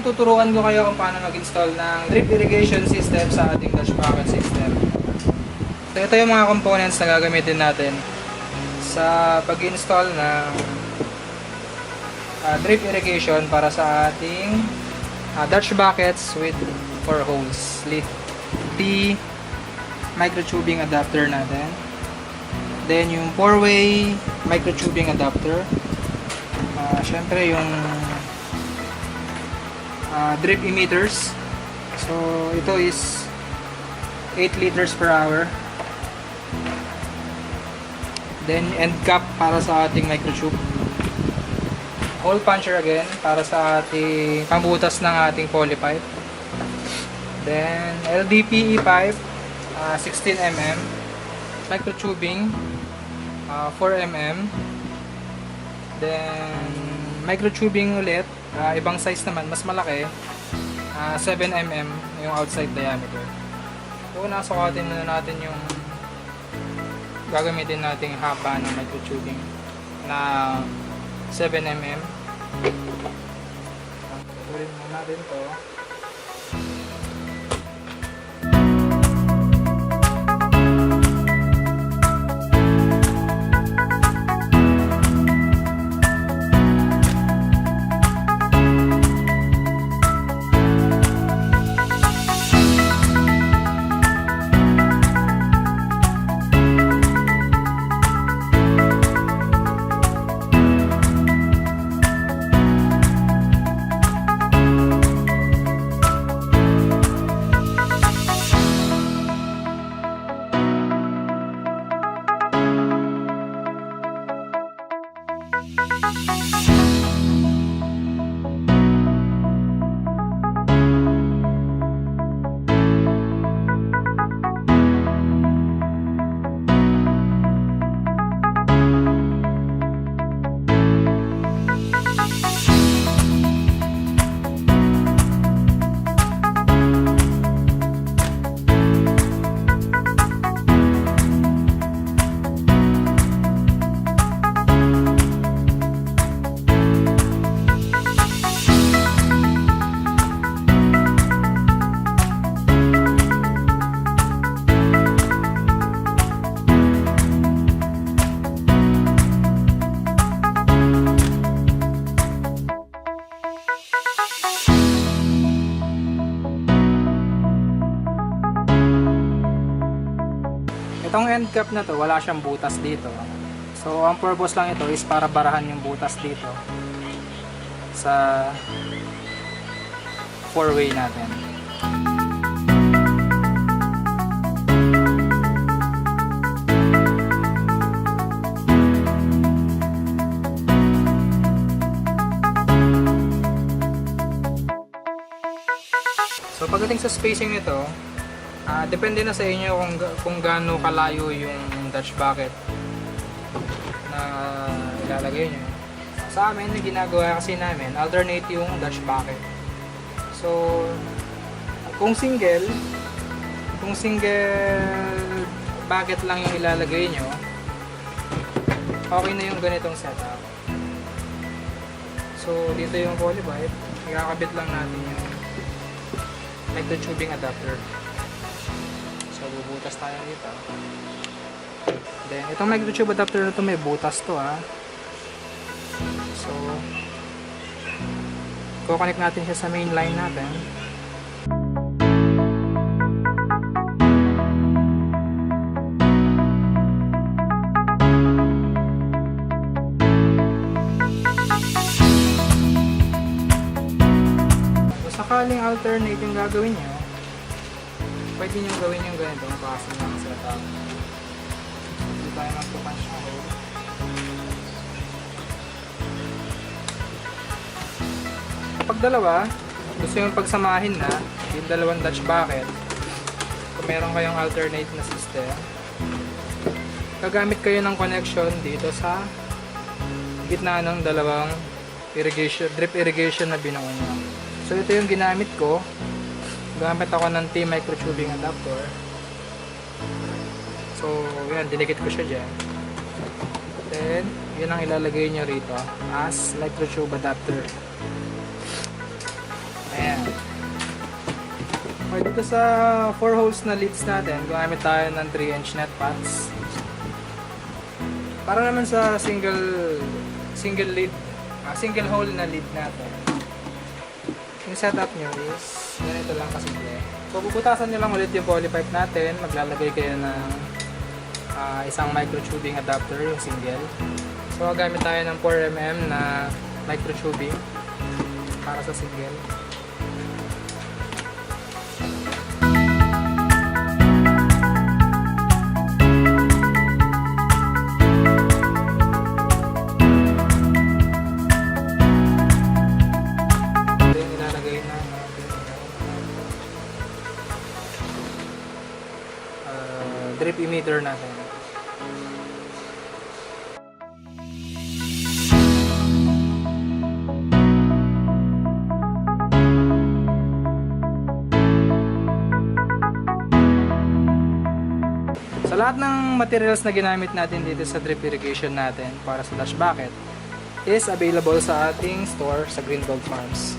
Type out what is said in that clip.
ngayon tuturuan ko kayo kung paano mag-install ng drip irrigation system sa ating dash bucket system. So ito yung mga components na gagamitin natin sa pag-install ng drip irrigation para sa ating dash buckets with 4 holes. The microtubing adapter natin. Then yung 4-way microtubing adapter. Syempre yung drip emitters. So ito is 8 liters per hour. Then end cap para sa ating microtube. Hole puncher again para sa ating pambutas ng ating poly pipe. Then LDPE pipe 16 mm. Microtubing 4 mm. Then microtubing ulit, ibang size naman, mas malaki, 7 mm yung outside diameter. So nasukatin na natin yung gagamitin nating haba ng microtubing na 7 mm. Tuloy muna natin to. Itong end cap na to, wala siyang butas dito. So, ang purpose lang ito is para barahan yung butas dito sa 4-way natin. So, pagdating sa spacing nito, depende na sa inyo kung gaano kalayo yung Dutch bucket na ilalagay nyo. Sa amin, yung ginagawa kasi namin, alternate yung Dutch bucket. So, kung single bucket lang yung ilalagay nyo, okay na yung ganitong setup. So, dito yung poly pipe, ikakabit lang natin yung microtubing adapter. So, bubutas tayo dito. Then, itong microtube adapter na to may butas to So, kukonect natin siya sa main line natin. Kung sakaling alternate yung gagawin nyo, pwede nyo gawin yung ganito ang klase ng setup. Hindi tayo magpupunch na hole. Kapag dalawa, gusto yung pagsamahin na yung dalawang Dutch bucket, kung meron kayong alternate na system, gagamit kayo ng connection dito sa gitna ng dalawang drip irrigation na binuo nyo. So ito yung ginamit ko. Gamit ako ng T microtubing adapter. So, yan, dinikit ko siya dyan. Then, yun ang ilalagay nyo rito as microtube adapter. Ayan. Okay, dito sa 4 holes na leads natin, gumamit tayo ng 3-inch net pots. Para naman sa single hole na lead natin. Yung setup nyo is ganito lang kasimple. So bubutasan nyo lang ulit yung polypipe natin. Maglalagay kayo ng isang microtubing adapter, yung single. So gagamit tayo ng 4mm na microtubing para sa single. Drip emitter natin. Sa lahat ng materials na ginamit natin dito sa drip irrigation natin para sa dash bucket is available sa ating store sa Greengold Farms.